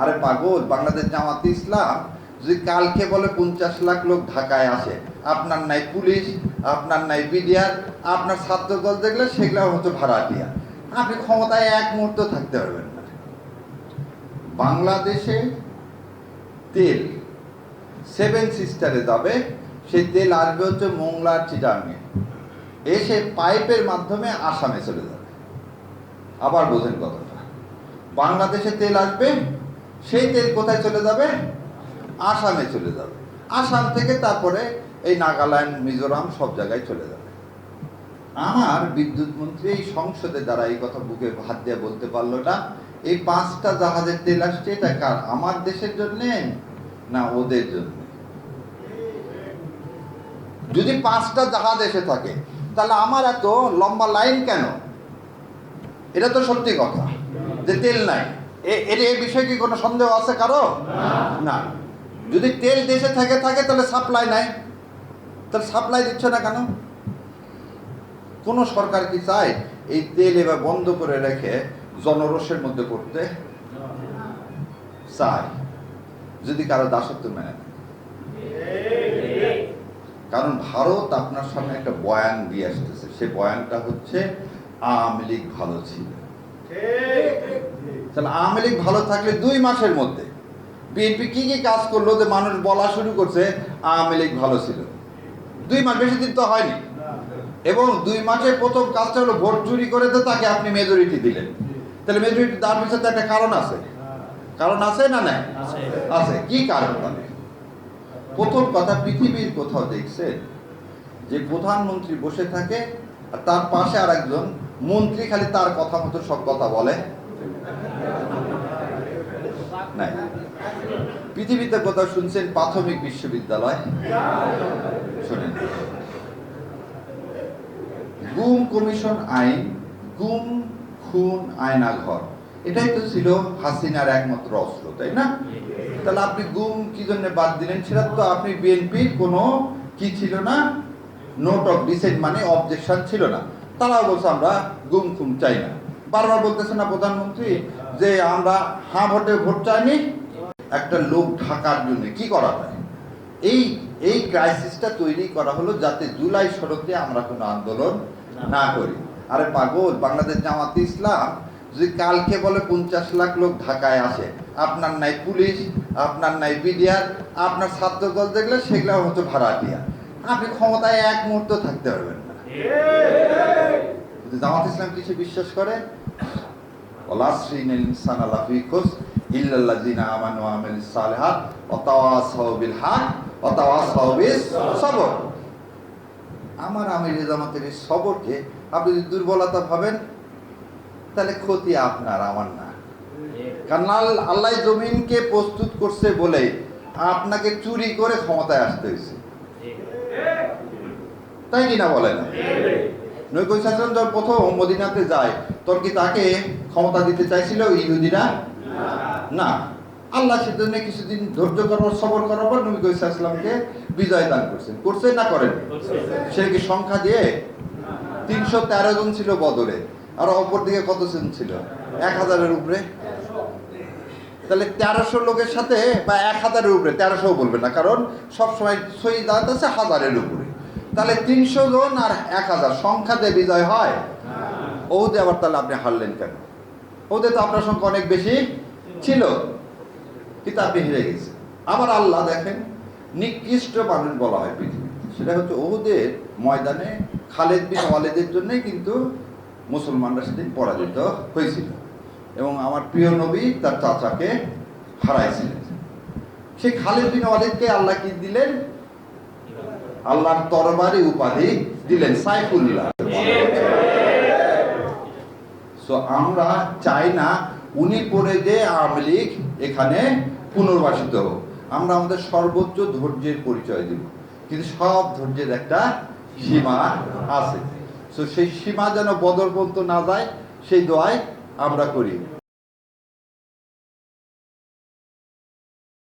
আরে পাগল, বাংলাদেশ জামাতে ইসলাম যদি কালকে বলে 50 লাখ লোক ঢাকায় আসে, আপনার নাই পুলিশ, আপনার নাই বিডিআর, আপনার ছাত্র দল দেখলে সেগুলো হতো ভাড়াটিয়া, আপনি ক্ষমতায় এক মুহূর্ত থাকতে পারবেন না। বাংলাদেশে তেল 7 সিস্টারে যাবে, সেই তেল আসবে হচ্ছে মোংলার চিটাঙে, এসে পাইপের মাধ্যমে আসামে চলে যাবে। আবার বোঝেন কথাটা, বাংলাদেশে তেল আসবে, সেই তেল কোথায় চলে যাবে? আসামে চলে যাবে। আসাম থেকে তারপরে এই নাগাল্যান্ড, মিজোরাম সব জায়গায় চলে যাবে। আমার বিদ্যুৎ মন্ত্রী এই সংসদে দ্বারা এই কথা বুকে হাত দিয়ে বলতে পারলো না, এই 5টা জাহাজের তেল আসছে, এটা কার? আমার দেশের জন্য না ওদের জন্য? যদি 5টা জাহাজ এসে থাকে তাহলে আমার এত লম্বা লাইন কেন? এটা তো সত্যি কথা যে তেল নাই। এই বিষয়ে কি কোনো সন্দেহ আছে কারো? না। যদি তেল দেশে থাকে তাহলে সাপ্লাই নাই, তাহলে সাপ্লাই দিচ্ছ না কেন? কোন সরকার কি চায় এই তেল এবার বন্ধ করে রেখে জনরোষের মধ্যে করতে চায়? যদি কারো দাসত্ব মেনে নেয়। কারণ ভারত আপনার সামনে একটা বয়ান দিয়ে আসতেছে, সে বয়ানটা হচ্ছে আওয়ামী লীগ ভালো ছিল। তাহলে আওয়ামী লীগ ভালো থাকলে 2 মাসের মধ্যে বিএনপি কি কি কাজ করলো যে মানুষ বলা শুরু করছে আওয়ামী লীগ ভালো ছিল? 2 মাস, বেশি দিন তো হয়নি। এবং 2 মাসের প্রথম কাজটা হলো ভোট চুরি করে তো তাকে আপনি মেজরিটি দিলেন। তাহলে মেজরিটি দেওয়ার পিছনে তো একটা কারণ আছে, কারণ আছে না? নাই আছে। কি কারণ? মানে প্রথম কথা, পৃথিবীর কোথাও দেখছেন যে প্রধানমন্ত্রী বসে থাকে আর তার পাশে আর একজন মন্ত্রী খালি তার কথা মতো সব কথা বলে? নাই। পৃথিবীতে কোথাও শুনছেন প্রাথমিক বিশ্ববিদ্যালয়? শোনেন, গুম কমিশন আইন, গুম খুন আয়নাঘর, এটাই তো ছিল হাসিনার একমাত্র অস্ত্র, তাই না? তাহলে আপনি গুম কি জন্য বাদ দিলেন? সেটা তো আপনি বিএনপির কোনো কি ছিল না, নোট অফ ডিসেন্ট মানে অবজেকশন ছিল না। তারাও বলছে আমরা গুম খুম চাই না। বারবার বলতেছে না প্রধানমন্ত্রী যে আমরা হ্যাঁ ভোটে ভোট চাইনি? একটা লোক ঢাকার জন্য কি করা যায়? এই ক্রাইসিসটা তৈরি করা হলো যাতে জুলাই সড়কে আমরা কোনো আন্দোলন না করি। আরে পাগল, বাংলাদেশ জামাতে ইসলাম যদি কালকে বলে 50 লাখ লোক ঢাকায় আসে, আপনার নাই পুলিশ, আপনার নাই বিডিআর, আপনার ছাত্র দল দেখলে সেগুলো হতো ভাড়াটিয়া, আপনি ক্ষমতায় এক মুহূর্ত থাকতে পারবেন না। জামাত ইসলাম কিছু বিশ্বাস করে, আমার আমির জামাতের এই সবরকে আপনি যদি দুর্বলতা ভাবেন তাহলে ক্ষতি আপনার, আমার না। কারণ আল্লাহ জমিনকে প্রস্তুত করছে বলে আপনাকে চুরি করে ক্ষমতায় আসতে হয়েছে, তাই কিনা বলেন? নবী সাল্লাল্লাহু যখন প্রথম মদিনাতে যায় তখন কি তাকে ক্ষমতা দিতে চাইছিল ইহুদিরা? না। আল্লাহ সেজন্য কিছুদিন ধৈর্য করার, সবর করার পর নবী সাল্লাল্লাহুকে বিজয় দান করছেন না করেন? সে কি সংখ্যা দিয়ে? 313 জন ছিল বদরে, আর অপর দিকে কত জন ছিল? 1000-এর উপরে। তাহলে 1300 লোকের সাথে বা 1000-এর উপরে, 1300 বলবে না কারণ সবসময় সহি দাঁত আছে 1000-এর উপরে। তাহলে 300 জন আর 1000 সংখ্যা দিয়ে বিজয় হয়? ওহুদে আবার তাহলে আপনি হারলেন কেন? ওহুদে তো আপনার সংখ্যা অনেক বেশি ছিল, কিন্তু আপনি হেরে গেছেন। আবার আল্লাহ দেখেন, নিকৃষ্ট মানুষ বলা হয় পৃথিবীতে, সেটা হচ্ছে ওহুদের ময়দানে খালেদ বিন ওয়ালিদের জন্যই কিন্তু মুসলমানরা সেদিন পরাজিত হয়েছিল এবং আমার প্রিয় নবী তার চাচাকে হারাইছিলেন। সেই খালেদ বিন ওয়ালিদকে আল্লাহ কি দিলেন? আল্লাহর তরবারি উপাধি দিলেন, সাইফুল্লাহ। সো আমরা চাই না উনি পরে যে আওয়ামী লীগ এখানে পুনর্বাসিত হোক। আমরা আমাদের সর্বোচ্চ ধৈর্যের পরিচয় দিব, কিন্তু সব ধৈর্যের একটা সীমা আছে। সো সেই সীমা যেন বদর পর্যন্ত না যায়, সেই দোয়াই আমরা করি।